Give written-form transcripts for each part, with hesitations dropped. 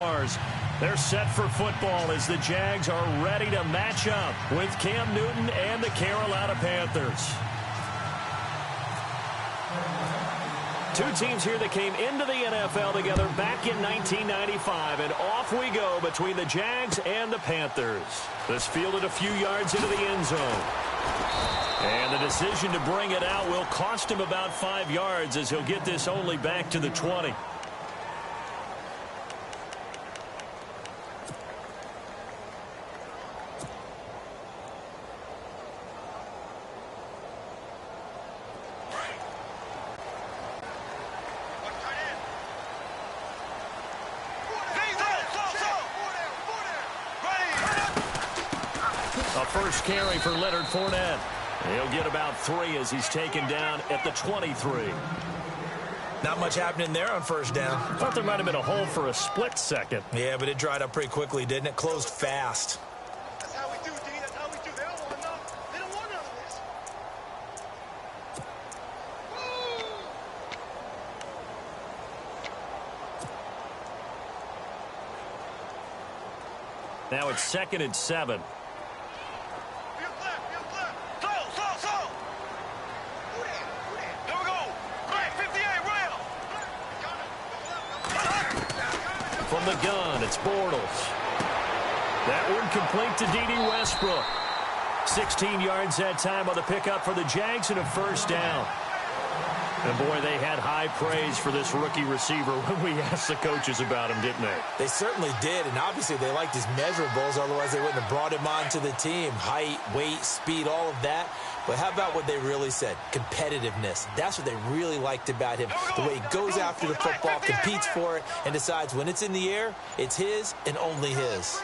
They're set for football as the Jags are ready to match up with Cam Newton and the Carolina Panthers. Two teams here that came into the NFL together back in 1995, and off we go between the Jags and the Panthers. This fielded a few yards into the end zone. And the decision to bring it out will cost him about 5 yards as he'll get this only back to the 20. First carry for Leonard Fournette. He'll get about 3 as he's taken down at the 23. Not much happening there on first down. Thought there might have been a hole for a split second. Yeah, but it dried up pretty quickly, didn't it? Closed fast. That's how we do, D. That's how we do. They don't want none. They don't want none of this. Now it's 2nd and 7. From the gun, it's Bortles. That one complete to D.D. Westbrook. 16 yards that time on the pickup for the Jags and a first down. And, boy, they had high praise for this rookie receiver when we asked the coaches about him, didn't they? They certainly did, and obviously they liked his measurables, otherwise they wouldn't have brought him onto the team. Height, weight, speed, all of that. But how about what they really said? Competitiveness. That's what they really liked about him. The way he goes after the football, competes for it, and decides when it's in the air, it's his and only his.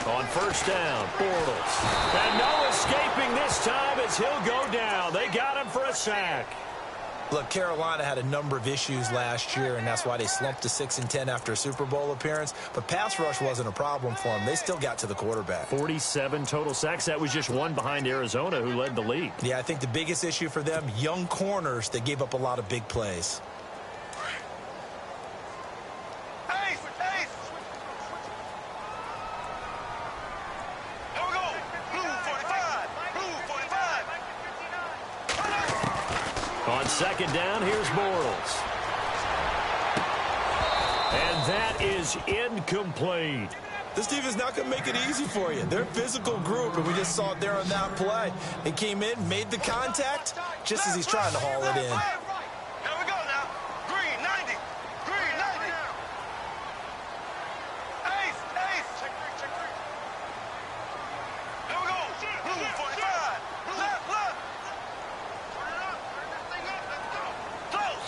On first down, Bortles. And no escaping this time as he'll go down. They got him for a sack. Look, Carolina had a number of issues last year, and that's why they slumped to 6-10 after a Super Bowl appearance. But pass rush wasn't a problem for them. They still got to the quarterback. 47 total sacks. That was just one behind Arizona, who led the league. Yeah, I think the biggest issue for them, young corners that gave up a lot of big plays. On second down, here's Bortles. And that is incomplete. This team is not going to make it easy for you. They're a physical group, and we just saw it there on that play. They came in, made the contact, just as he's trying to haul it in. Here we go now. Green, 90. Green, 90. Ace, ace. Check three. Here we go. Blue, 45. Left, left. Turn it up. Turn this thing up. Let's go. Close.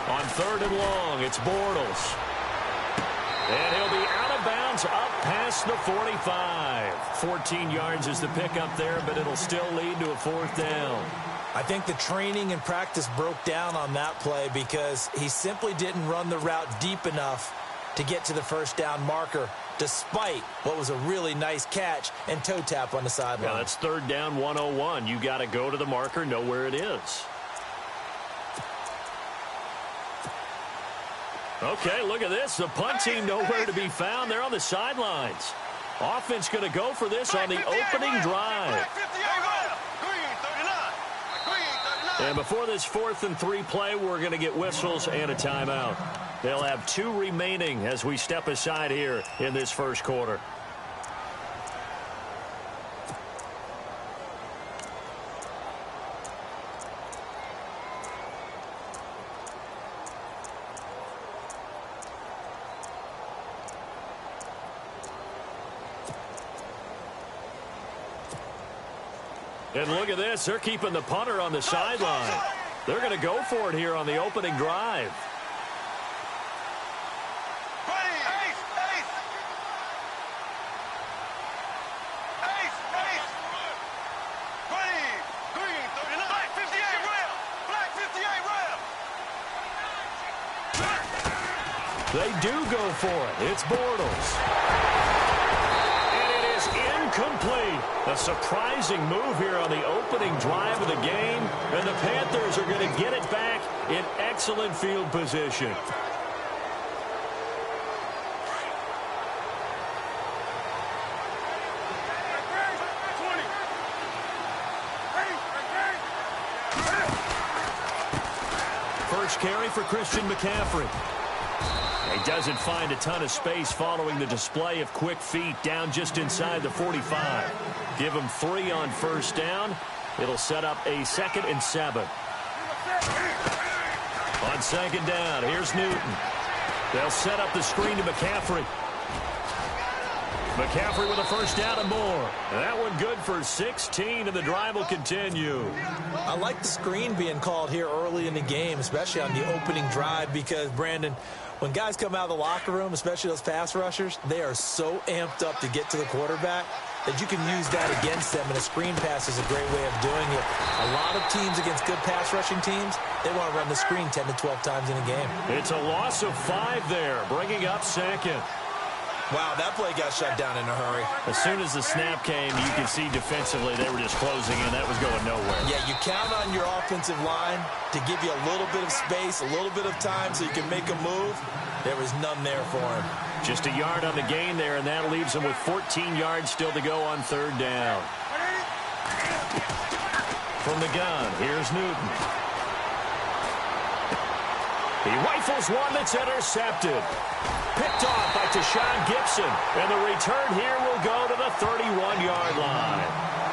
On third and long, it's Bortles. And he'll be out of bounds up past the 45. 14 yards is the pickup there, but it'll still lead to a fourth down. I think the training and practice broke down on that play because he simply didn't run the route deep enough to get to the first down marker, despite what was a really nice catch and toe tap on the sideline. Yeah, that's third down 101. You got to go to the marker, know where it is. Okay, look at this. The punt team nowhere to be found. They're on the sidelines. Offense going to go for this on the opening drive. And before this 4th and 3 play, we're going to get whistles and a timeout. They'll have 2 remaining as we step aside here in this first quarter. And look at this. They're keeping the punter on the sideline. They're going to go for it here on the opening drive. They do go for it. It's Bortles. And it is incomplete. A surprising move here on the opening drive of the game, and the Panthers are going to get it back in excellent field position. First carry for Christian McCaffrey. He doesn't find a ton of space following the display of quick feet down just inside the 45. Give him 3 on first down. It'll set up a 2nd and 7. On second down, here's Newton. They'll set up the screen to McCaffrey. McCaffrey with a first down and more. That one good for 16, and the drive will continue. I like the screen being called here early in the game, especially on the opening drive, because, Brandon, when guys come out of the locker room, especially those pass rushers, they are so amped up to get to the quarterback that you can use that against them, and a screen pass is a great way of doing it. A lot of teams against good pass rushing teams, they want to run the screen 10 to 12 times in a game. It's a loss of 5 there, bringing up 2nd. Wow, that play got shut down in a hurry. As soon as the snap came, you could see defensively they were just closing in. That was going nowhere. Yeah, you count on your offensive line to give you a little bit of space, a little bit of time so you can make a move. There was none there for him. Just a yard on the gain there, and that leaves him with 14 yards still to go on 3rd down. From the gun, here's Newton. He rifles one that's intercepted. Picked off by Tashawn Gibson. And the return here will go to the 31-yard line.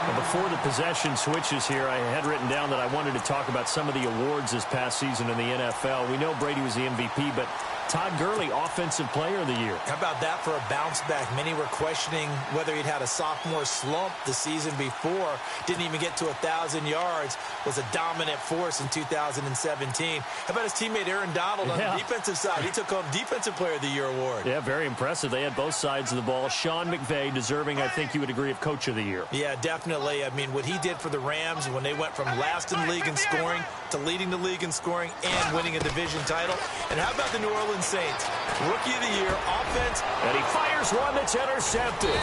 And before the possession switches here, I had written down that I wanted to talk about some of the awards this past season in the NFL. We know Brady was the MVP, but Todd Gurley, Offensive Player of the Year. How about that for a bounce back? Many were questioning whether he'd had a sophomore slump the season before. Didn't even get to 1,000 yards. Was a dominant force in 2017. How about his teammate Aaron Donald on the defensive side? He took home Defensive Player of the Year award. Yeah, very impressive. They had both sides of the ball. Sean McVay deserving, I think you would agree, of Coach of the Year. Yeah, definitely. I mean, what he did for the Rams when they went from last in the league in scoring to leading the league in scoring and winning a division title. And how about the New Orleans Saints? Rookie of the Year, offense. And he fires one that's intercepted.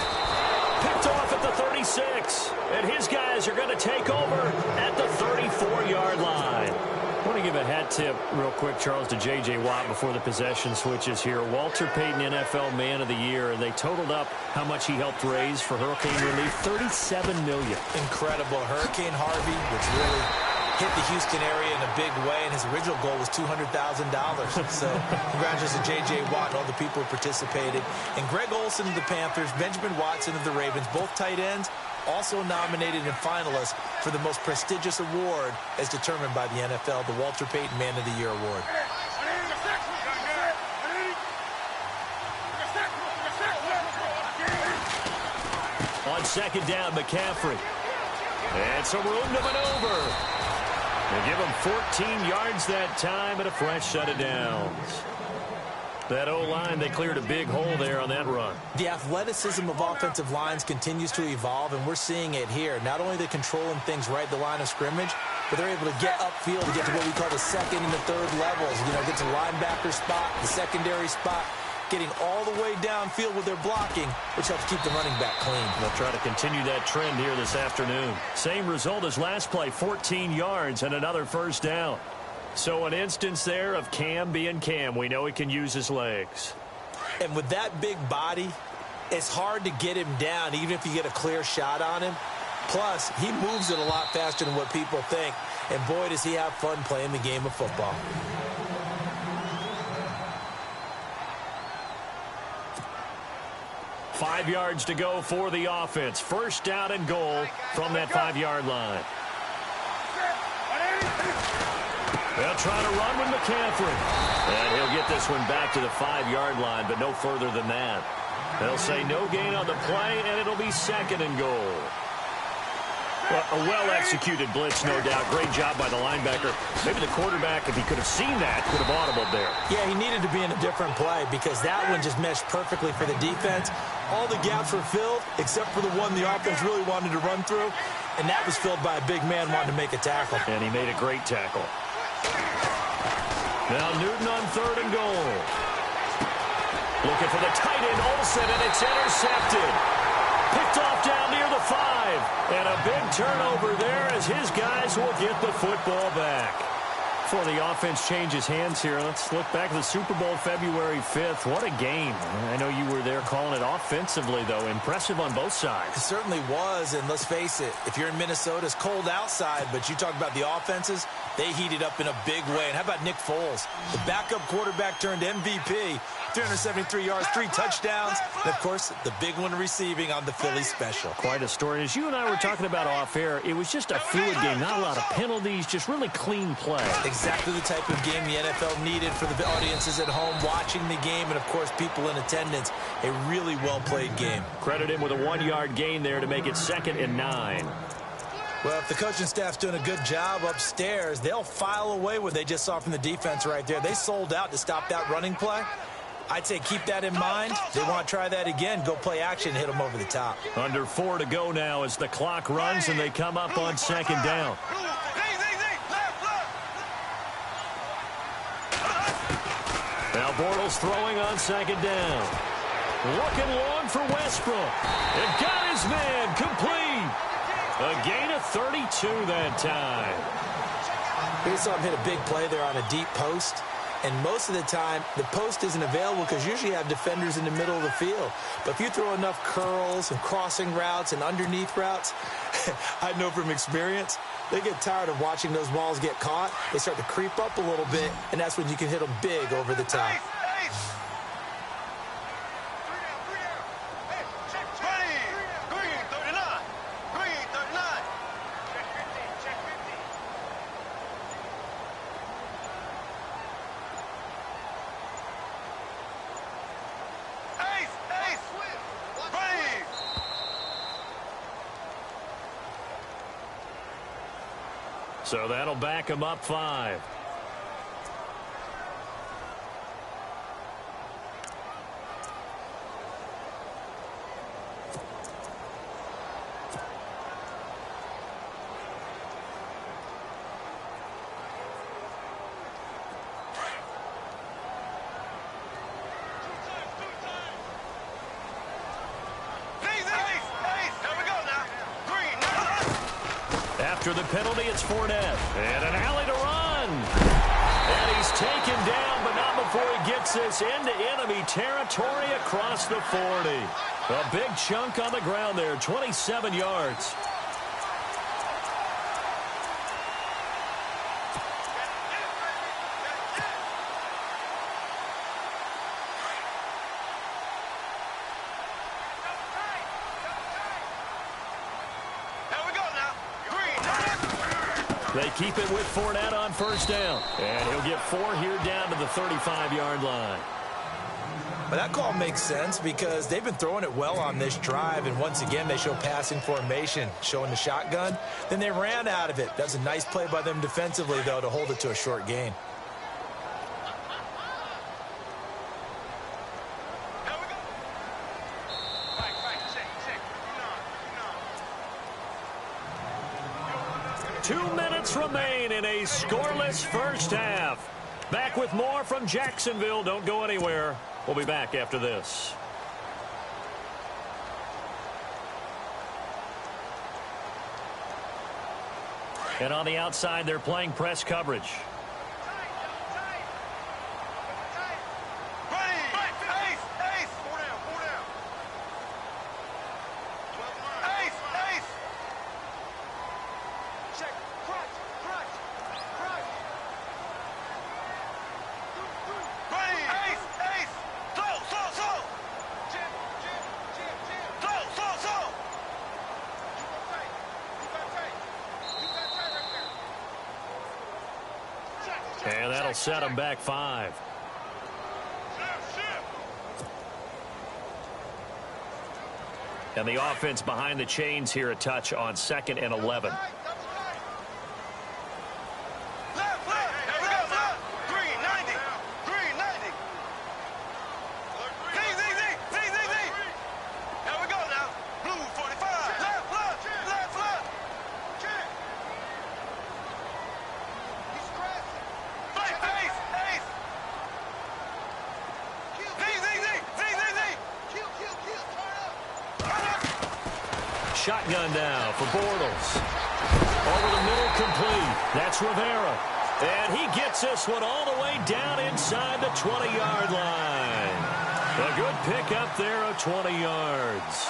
Picked off at the 36. And his guys are going to take over at the 34-yard line. I want to give a hat tip real quick, Charles, to J.J. Watt before the possession switches here. Walter Payton, NFL Man of the Year, and they totaled up how much he helped raise for hurricane relief, $37 million. Incredible. Hurricane Harvey, which really hit the Houston area in a big way, and his original goal was $200,000. So congratulations to J.J. Watt and all the people who participated. And Greg Olsen of the Panthers, Benjamin Watson of the Ravens, both tight ends, also nominated and finalists for the most prestigious award as determined by the NFL, the Walter Payton Man of the Year Award. On second down, McCaffrey. And some room to maneuver. They give him 14 yards that time and a fresh set of downs. That O-line, they cleared a big hole there on that run. The athleticism of offensive lines continues to evolve, and we're seeing it here. Not only are they controlling things right at the line of scrimmage, but they're able to get upfield to get to what we call the second and the third levels. You know, get to linebacker spot, the secondary spot, getting all the way downfield with their blocking, which helps keep the running back clean. They'll try to continue that trend here this afternoon. Same result as last play, 14 yards and another first down. So an instance there of Cam being Cam. We know he can use his legs. And with that big body, it's hard to get him down, even if you get a clear shot on him. Plus, he moves it a lot faster than what people think. And boy, does he have fun playing the game of football. Five yards to go for the offense. First down and goal from that 5-yard line. They'll try to run with McCaffrey. And he'll get this one back to the 5-yard line, but no further than that. They'll say no gain on the play, and it'll be second and goal. Well, a well-executed blitz, no doubt. Great job by the linebacker. Maybe the quarterback, if he could have seen that, could have audibled there. Yeah, he needed to be in a different play because that one just meshed perfectly for the defense. All the gaps were filled except for the one the offense really wanted to run through, and that was filled by a big man wanting to make a tackle. And he made a great tackle. Now Newton on third and goal. Looking for the tight end, Olsen, and it's intercepted. Picked off down near the 5. And a big turnover there as his guys will get the football back. Before the offense changes hands here, let's look back at the Super Bowl February 5th. What a game. I know you were there calling it offensively, though. Impressive on both sides. It certainly was, and let's face it, if you're in Minnesota, it's cold outside, but you talk about the offenses, they heated up in a big way. And how about Nick Foles? The backup quarterback turned MVP, 373 yards, 3 touchdowns, and, of course, the big one receiving on the Philly special. Quite a story. As you and I were talking about off air, it was just a fluid game. Not a lot of penalties, just really clean play. Exactly the type of game the NFL needed for the audiences at home watching the game and, of course, people in attendance. A really well-played game. Credit him with a 1-yard gain there to make it 2nd and 9. Well, if the coaching staff's doing a good job upstairs, they'll file away what they just saw from the defense right there. They sold out to stop that running play. I'd say keep that in mind. They want to try that again. Go play action, hit them over the top. Under 4 to go now as the clock runs and they come up on 2nd down. Now Bortles throwing on 2nd down. Looking long for Westbrook. And got his man complete. A gain of 32 that time. We saw him hit a big play there on a deep post. And most of the time, the post isn't available because usually you have defenders in the middle of the field. But if you throw enough curls and crossing routes and underneath routes, I know from experience, they get tired of watching those balls get caught. They start to creep up a little bit, and that's when you can hit them big over the top. So that'll back him up 5. After the penalty, it's Fournette. And an alley to run. And he's taken down, but not before he gets this into enemy territory across the 40. A big chunk on the ground there, 27 yards. They keep it with Fournette on 1st down. And he'll get 4 here down to the 35-yard line. But that call makes sense because they've been throwing it well on this drive. And once again, they show passing formation, showing the shotgun. Then they ran out of it. That's a nice play by them defensively, though, to hold it to a short gain. 2 minutes remain in a scoreless first half. Back with more from Jacksonville. Don't go anywhere. We'll be back after this. And on the outside, they're playing press coverage. And that'll set them back 5. And the offense behind the chains here a touch on 2nd and 11. Shotgun now for Bortles. Over the middle, complete. That's Rivera. And he gets this one all the way down inside the 20-yard line. A good pick up there of 20 yards.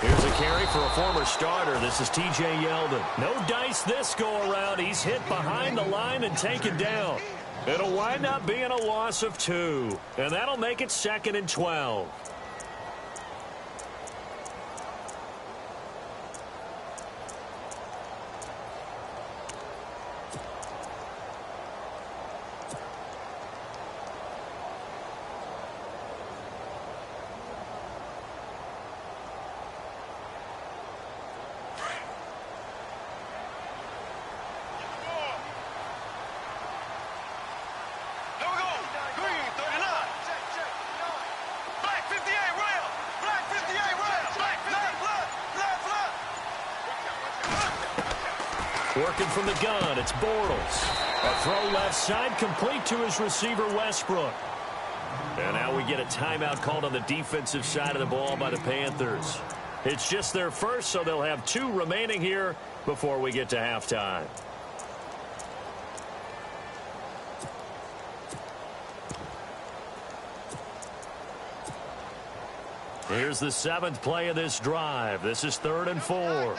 Here's a carry for a former starter. This is T.J. Yeldon. No dice this go-around. He's hit behind the line and taken down. It'll wind up being a loss of 2. And that'll make it 2nd and 12. Working from the gun, it's Bortles. A throw left side, complete to his receiver, Westbrook. And now we get a timeout called on the defensive side of the ball by the Panthers. It's just their first, so they'll have 2 remaining here before we get to halftime. Here's the 7th play of this drive. This is 3rd and 4.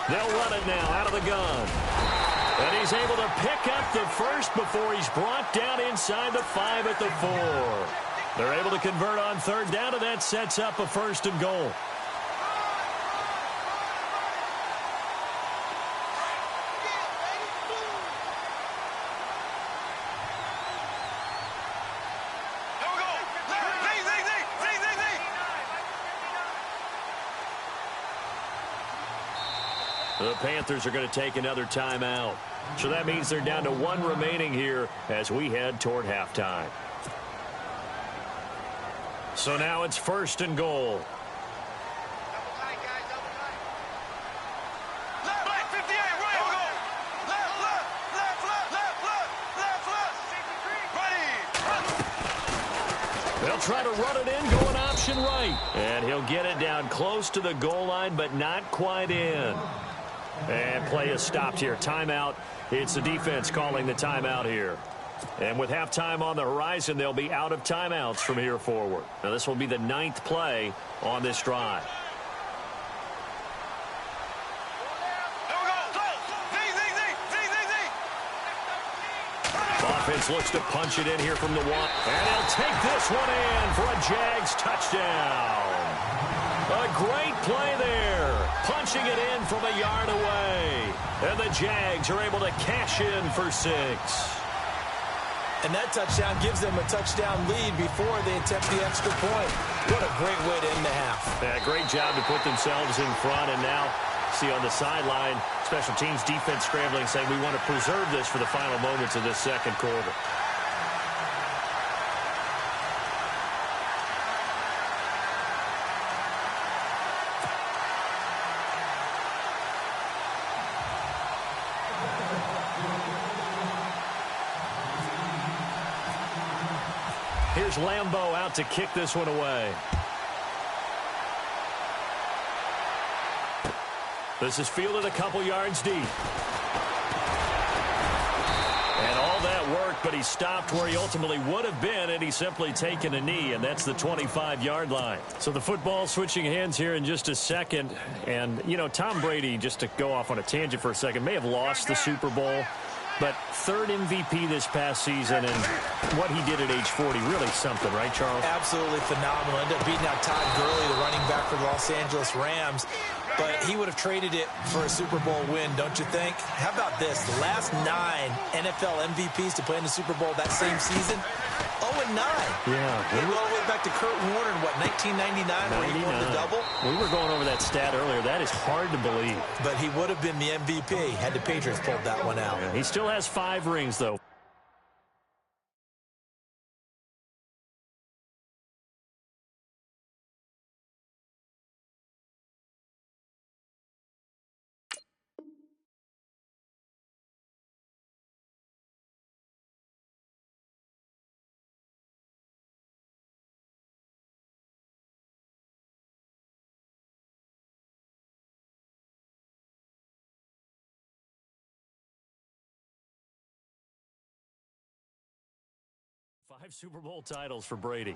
They'll run it now out of the gun. And he's able to pick up the first before he's brought down inside the 5 at the 4. They're able to convert on 3rd down, and that sets up a 1st and goal. The Panthers are going to take another timeout. So that means they're down to 1 remaining here as we head toward halftime. So now it's 1st and goal. They'll try to run it in, going option right. And he'll get it down close to the goal line, but not quite in. And play is stopped here. Timeout. It's the defense calling the timeout here. And with halftime on the horizon, they'll be out of timeouts from here forward. Now, this will be the 9th play on this drive. Offense looks to punch it in here from the 1. And he'll take this one in for a Jags touchdown. A great play there. Punching it in from a yard away. And the Jags are able to cash in for 6. And that touchdown gives them a touchdown lead before they attempt the extra point. What a great way to end the half. Yeah, great job to put themselves in front. And now, see on the sideline, special teams defense scrambling, saying we want to preserve this for the final moments of this 2nd quarter. Here's Lambeau out to kick this one away. This is fielded a couple yards deep. And all that worked, but he stopped where he ultimately would have been, and he's simply taken a knee, and that's the 25-yard line. So the football switching hands here in just a second. And, you know, Tom Brady, just to go off on a tangent for a second, may have lost the Super Bowl. But 3rd MVP this past season, and what he did at age 40, really something, right, Charles? Absolutely phenomenal. Ended up beating out Todd Gurley, the running back for the Los Angeles Rams. But he would have traded it for a Super Bowl win, don't you think? How about this? The last 9 NFL MVPs to play in the Super Bowl that same season, 0-9. Yeah. We go all the way back to Kurt Warner in, what, 1999 where he won the double? We were going over that stat earlier. That is hard to believe. But he would have been the MVP had the Patriots pulled that one out. Yeah, he still has 5 rings, though. Five Super Bowl titles for Brady.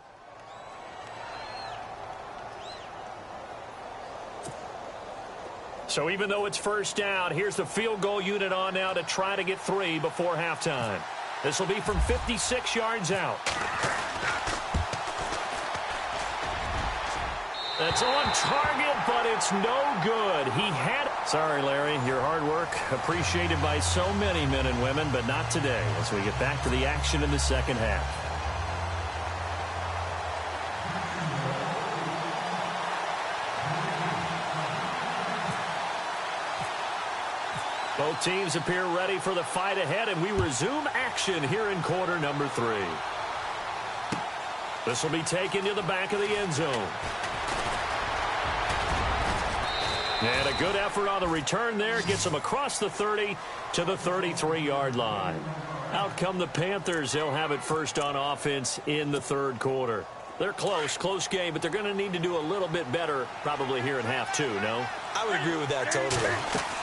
So even though it's first down, here's the field goal unit on now to try to get 3 before halftime. This will be from 56 yards out. That's on target, but it's no good. He had... Sorry, Larry, your hard work appreciated by so many men and women, but not today as we get back to the action in the second half. Both teams appear ready for the fight ahead, and we resume action here in quarter number 3. This will be taken to the back of the end zone. And a good effort on the return there. Gets him across the 30 to the 33-yard line. Out come the Panthers. They'll have it first on offense in the third quarter. They're close game, but they're going to need to do a little bit better probably here in half 2, no? I would agree with that totally.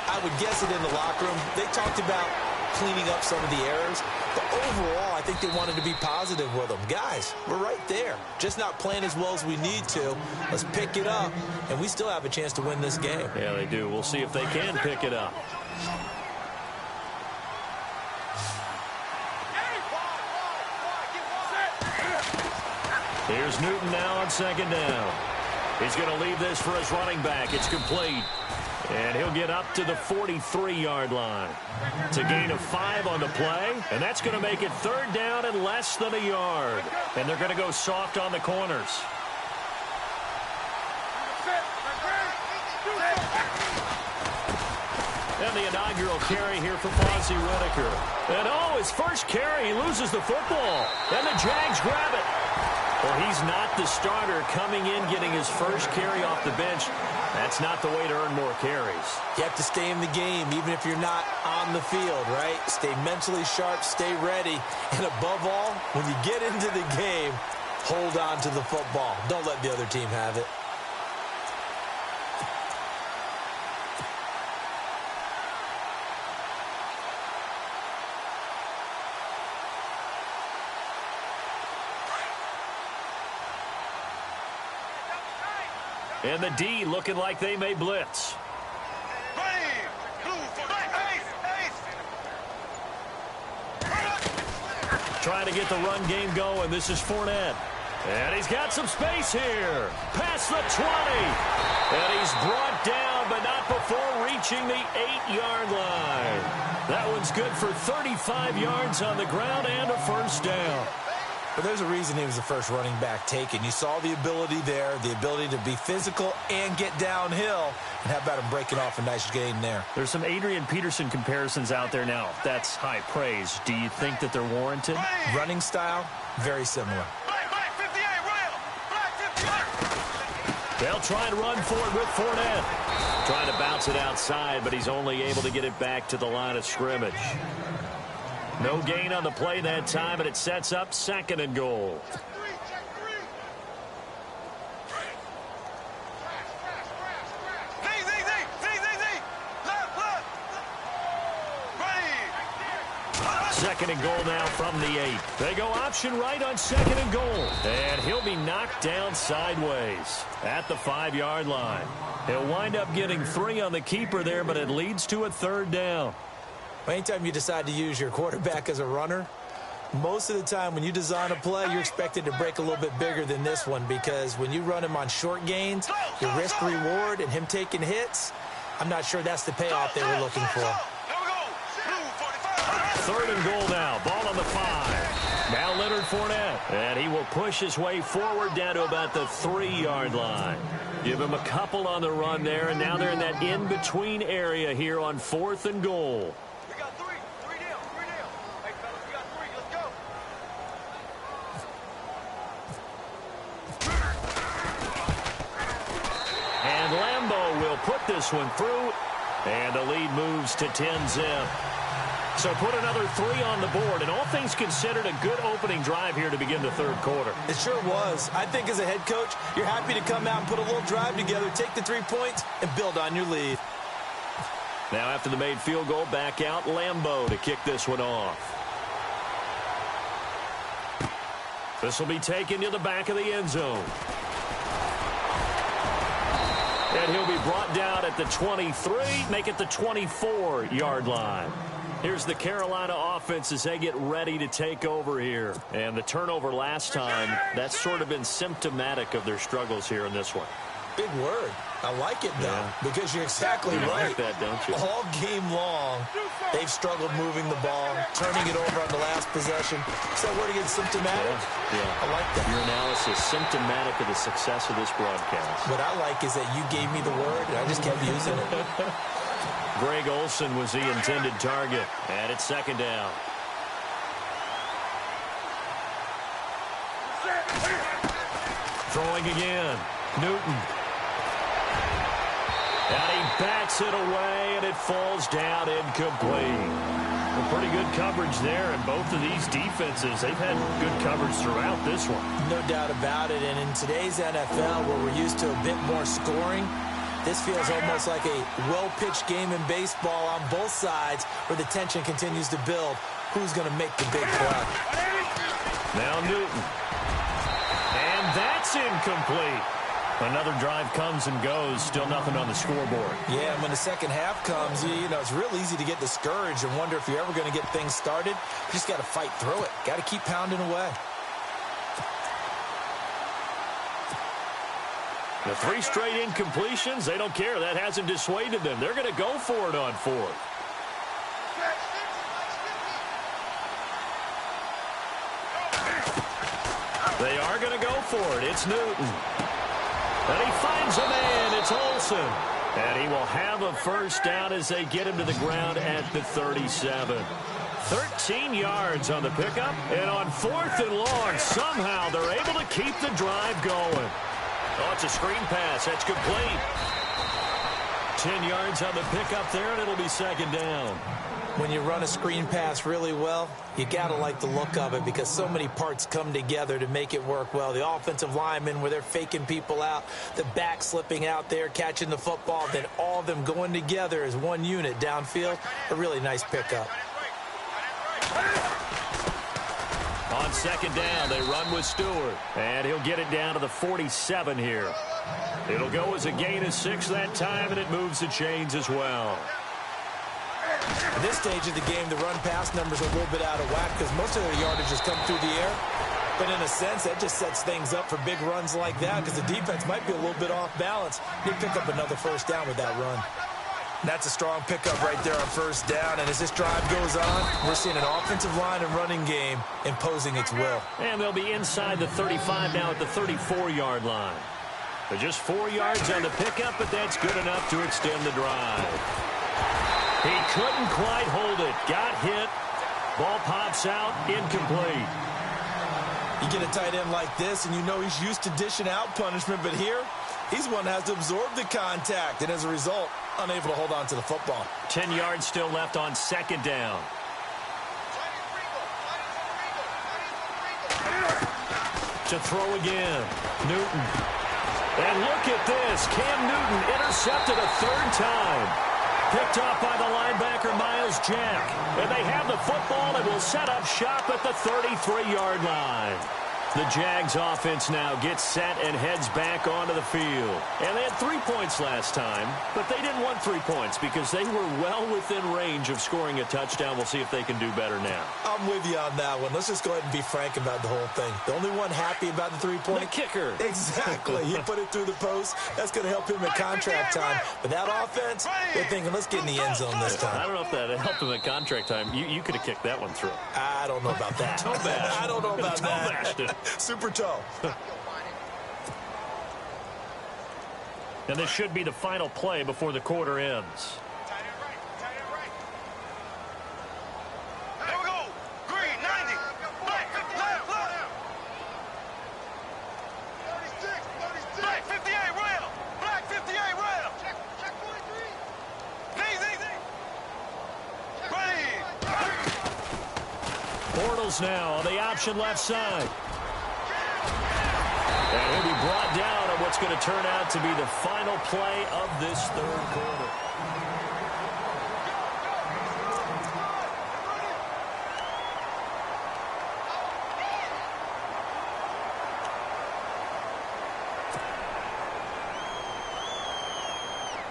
I would guess it in the locker room. They talked about cleaning up some of the errors, but overall, I think they wanted to be positive with them. Guys, we're right there. Just not playing as well as we need to. Let's pick it up, and we still have a chance to win this game. Yeah, they do. We'll see if they can pick it up. Here's Newton now on second down. He's going to leave this for his running back. It's complete. And he'll get up to the 43-yard line. It's a gain of 5 on the play, and that's going to make it third down and less than a yard. And they're going to go soft on the corners. And the inaugural carry here for Fonzie Whitaker. And his first carry, he loses the football. And the Jags grab it. Well, he's not the starter coming in, getting his first carry off the bench. That's not the way to earn more carries. You have to stay in the game, even if you're not on the field, right? Stay mentally sharp, stay ready. And above all, when you get into the game, hold on to the football. Don't let the other team have it. And the D looking like they may blitz. Trying to get the run game going. This is Fournette. And he's got some space here. Past the 20. And he's brought down, but not before reaching the 8-yard line. That one's good for 35 yards on the ground and a first down. But there's a reason he was the first running back taken. You saw the ability there, the ability to be physical and get downhill. And how about him breaking off a nice gain there? There's some Adrian Peterson comparisons out there now. That's high praise. Do you think that they're warranted? Running style, very similar. They'll try and run for it with Fournette. Trying to bounce it outside, but he's only able to get it back to the line of scrimmage. No gain on the play that time, and it sets up 2nd and goal. Second and goal now from the 8. They go option right on 2nd and goal. And he'll be knocked down sideways at the 5-yard line. He'll wind up getting 3 on the keeper there, but it leads to a third down. Anytime you decide to use your quarterback as a runner, most of the time when you design a play, you're expected to break a little bit bigger than this one, because when you run him on short gains, your risk-reward and him taking hits, I'm not sure that's the payoff they were looking for. 3rd and goal now. Ball on the 5. Now Leonard Fournette, and he will push his way forward down to about the 3-yard line. Give him a couple on the run there, and now they're in that in-between area here on 4th and goal. We got three. Three down. Hey, fellas, we got 3. Let's go. And Lambeau will put this one through, and the lead moves to 10-zip. So put another 3 on the board, and all things considered, a good opening drive here to begin the 3rd quarter. It sure was. I think as a head coach, you're happy to come out and put a little drive together, take the 3 points, and build on your lead. Now after the made field goal, back out Lambeau to kick this one off. This will be taken to the back of the end zone. And he'll be brought down at the 23, make it the 24-yard line. Here's the Carolina offense as they get ready to take over here. And the turnover last time, that's sort of been symptomatic of their struggles here in this one. Big word. I like it, though, because you're exactly right. Like that, don't you? All game long, they've struggled moving the ball, turning it over on the last possession. Is that word again, symptomatic? Yeah. I like that. Your analysis, symptomatic of the success of this broadcast. What I like is that you gave me the word, and I just kept using it. Greg Olsen was the intended target, and it's 2nd down. Throwing again. Newton. And he bats it away, and it falls down incomplete. Well, pretty good coverage there, and both of these defenses, they've had good coverage throughout this one. No doubt about it, and in today's NFL, where we're used to a bit more scoring, this feels almost like a well-pitched game in baseball on both sides where the tension continues to build. Who's going to make the big play? Now Newton. And that's incomplete. Another drive comes and goes. Still nothing on the scoreboard. Yeah, and when the second half comes, you know, it's real easy to get discouraged and wonder if you're ever going to get things started. You just got to fight through it. Got to keep pounding away. The 3 straight incompletions, they don't care. That hasn't dissuaded them. They're going to go for it on 4th. They are going to go for it. It's Newton. And he finds a man. It's Olsen. And he will have a first down as they get him to the ground at the 37. 13 yards on the pickup. And on 4th and long, somehow they're able to keep the drive going. Oh, it's a screen pass. That's complete. 10 yards on the pickup there, and it'll be 2nd down. When you run a screen pass really well, you got to like the look of it because so many parts come together to make it work well. The offensive linemen where they're faking people out, the back slipping out there, catching the football, then all of them going together as one unit downfield. A really nice pickup. On 2nd down, they run with Stewart, and he'll get it down to the 47 here. It'll go as a gain of 6 that time, and it moves the chains as well. At this stage of the game, the run-pass numbers are a little bit out of whack because most of their yardage has come through the air. But in a sense, that just sets things up for big runs like that because the defense might be a little bit off balance. They pick up another first down with that run. And that's a strong pickup right there on 1st down. And as this drive goes on, we're seeing an offensive line and running game imposing its will. And they'll be inside the 35 now at the 34-yard line. But just 4 yards on the pickup, but that's good enough to extend the drive. He couldn't quite hold it. Got hit. Ball pops out. Incomplete. You get a tight end like this, and you know he's used to dishing out punishment. But here, he's one that has to absorb the contact. And as a result, unable to hold on to the football. 10 yards still left on 2nd down. To throw again. Newton. And look at this. Cam Newton intercepted a 3rd time. Picked off by the linebacker, Miles Jack. And they have the football and will set up shop at the 33-yard line. The Jags offense now gets set and heads back onto the field. And they had 3 points last time, but they didn't want 3 points because they were well within range of scoring a touchdown. We'll see if they can do better now. I'm with you on that one. Let's just go ahead and be frank about the whole thing. The only one happy about the 3-point? The kicker. Exactly. He put it through the post. That's going to help him at contract time. But that offense, they're thinking, let's get in the end zone this time. I don't know if that helped him at contract time. You could have kicked that one through. I don't know about that. Toe bash. I don't know about Toe that. bashed it. Super toe. And this should be the final play before the quarter ends. Tight end right. Tight end right. Here we go. Green, 90. Black, 50, left. 36. Black, 58, rail. Black, 58, rail. Check 43. Ready. Bortles now on the option left side. And he'll be brought down on what's going to turn out to be the final play of this third quarter.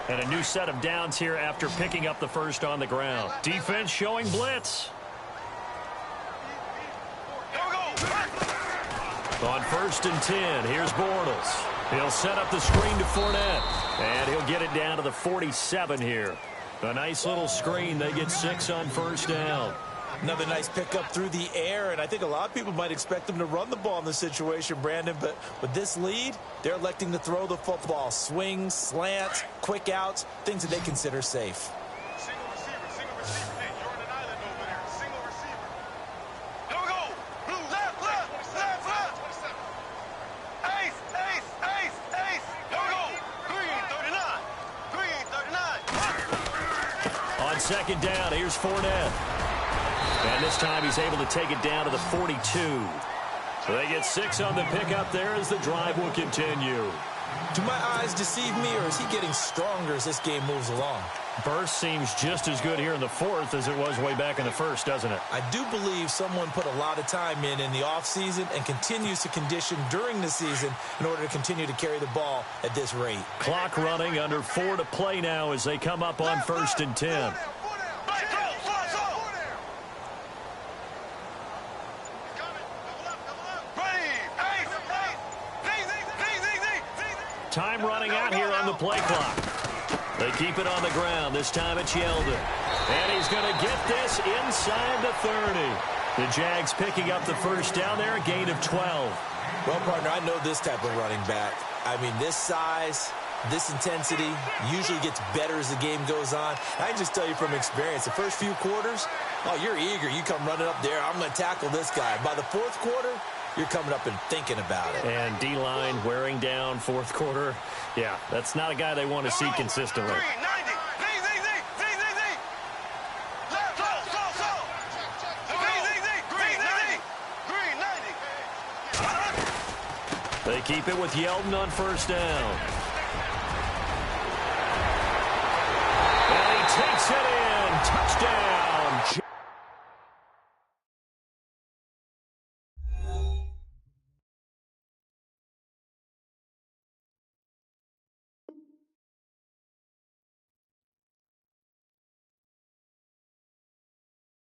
And a new set of downs here after picking up the first on the ground. Defense showing blitz. On 1st and 10, here's Bortles. He'll set up the screen to Fournette. And he'll get it down to the 47 here. A nice little screen. They get 6 on first down. Another nice pickup through the air, and I think a lot of people might expect them to run the ball in this situation, Brandon, but with this lead, they're electing to throw the football. Swings, slants, quick outs, things that they consider safe. Single receiver. Hey, you're on an island over there. Single receiver. Here we go. Blue, left. Ace. Here we go. Green, 39. On second down, here's Fournette. And this time he's able to take it down to the 42. So they get 6 on the pickup there as the drive will continue. Do my eyes deceive me, or is he getting stronger as this game moves along? Burst seems just as good here in the fourth as it was way back in the first, doesn't it? I do believe someone put a lot of time in the offseason and continues to condition during the season in order to continue to carry the ball at this rate. Clock running, under 4 to play now as they come up on 1st and 10. Time running out here on the play clock. They keep it on the ground. This time it's Yeldon. And he's going to get this inside the 30. The Jags picking up the first down there, a gain of 12. Well, partner, I know this type of running back. I mean, this size, this intensity usually gets better as the game goes on. I can just tell you from experience, the first few quarters, oh, you're eager. You come running up there, I'm going to tackle this guy. By the fourth quarter, you're coming up and thinking about it. And D-line wearing down fourth quarter. Yeah, that's not a guy they want to see consistently. They keep it with Yeldon on first down. And he takes it in. Touchdown.